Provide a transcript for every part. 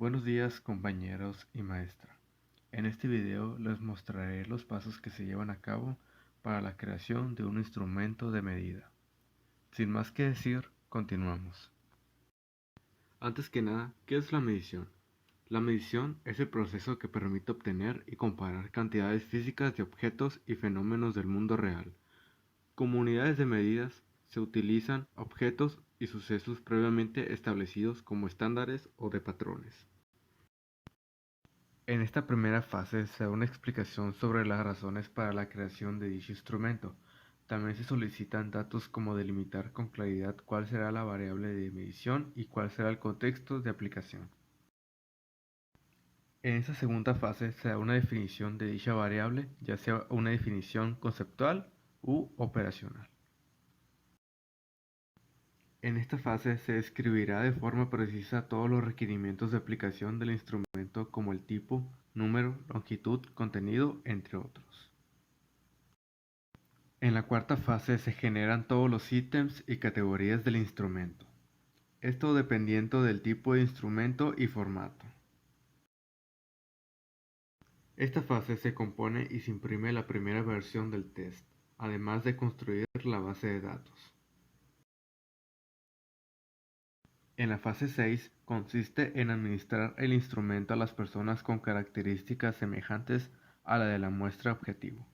Buenos días compañeros y maestra. En este video les mostraré los pasos que se llevan a cabo para la creación de un instrumento de medida. Sin más que decir, continuamos. Antes que nada, ¿qué es la medición? La medición es el proceso que permite obtener y comparar cantidades físicas de objetos y fenómenos del mundo real. Como unidades de medidas se utilizan objetos y sucesos previamente establecidos como estándares o de patrones. En esta primera fase se da una explicación sobre las razones para la creación de dicho instrumento. También se solicitan datos como delimitar con claridad cuál será la variable de medición y cuál será el contexto de aplicación. En esta segunda fase se da una definición de dicha variable, ya sea una definición conceptual u operacional. En esta fase se describirá de forma precisa todos los requerimientos de aplicación del instrumento como el tipo, número, longitud, contenido, entre otros. En la cuarta fase se generan todos los ítems y categorías del instrumento. Esto dependiendo del tipo de instrumento y formato. Esta fase se compone y se imprime la primera versión del test, además de construir la base de datos. En la fase 6 consiste en administrar el instrumento a las personas con características semejantes a la de la muestra objetivo.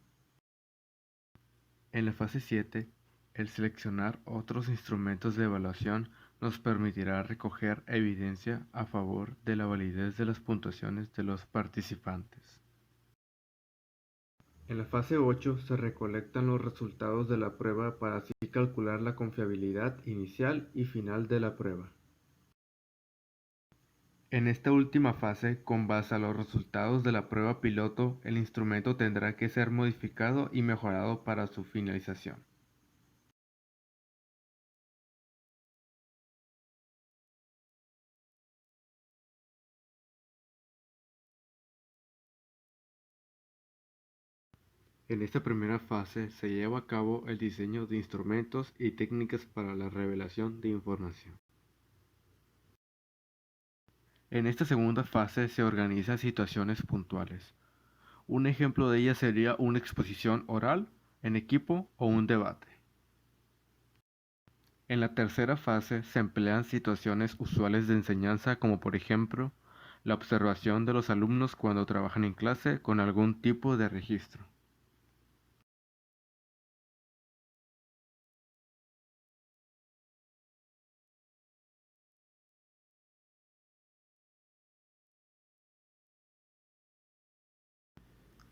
En la fase 7, el seleccionar otros instrumentos de evaluación nos permitirá recoger evidencia a favor de la validez de las puntuaciones de los participantes. En la fase 8 se recolectan los resultados de la prueba para así calcular la confiabilidad inicial y final de la prueba. En esta última fase, con base a los resultados de la prueba piloto, el instrumento tendrá que ser modificado y mejorado para su finalización. En esta primera fase se lleva a cabo el diseño de instrumentos y técnicas para la revelación de información. En esta segunda fase se organizan situaciones puntuales. Un ejemplo de ellas sería una exposición oral, en equipo o un debate. En la tercera fase se emplean situaciones usuales de enseñanza como por ejemplo la observación de los alumnos cuando trabajan en clase con algún tipo de registro.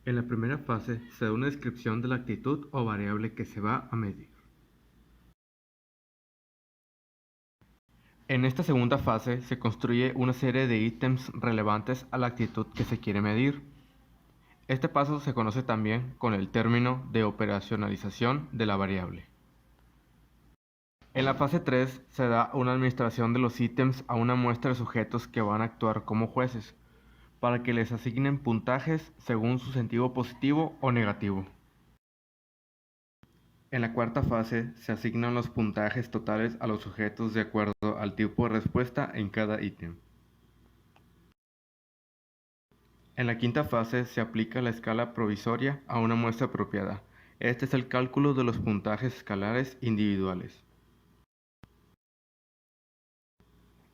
En la primera fase se da una descripción de la actitud o variable que se va a medir. En esta segunda fase se construye una serie de ítems relevantes a la actitud que se quiere medir. Este paso se conoce también con el término de operacionalización de la variable. En la fase 3 se da una administración de los ítems a una muestra de sujetos que van a actuar como jueces, para que les asignen puntajes según su sentido positivo o negativo. En la cuarta fase se asignan los puntajes totales a los sujetos de acuerdo al tipo de respuesta en cada ítem. En la quinta fase se aplica la escala provisoria a una muestra apropiada. Este es el cálculo de los puntajes escalares individuales.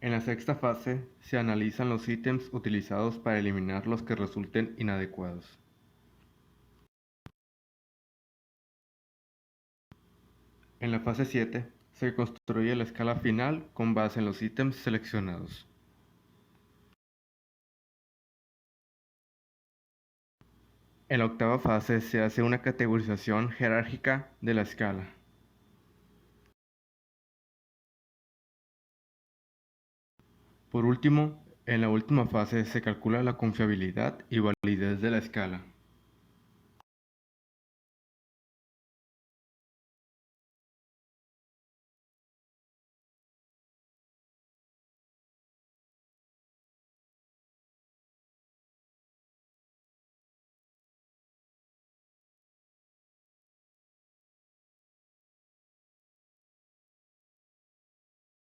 En la sexta fase se analizan los ítems utilizados para eliminar los que resulten inadecuados. En la fase 7 se construye la escala final con base en los ítems seleccionados. En la octava fase se hace una categorización jerárquica de la escala. Por último, en la última fase se calcula la confiabilidad y validez de la escala.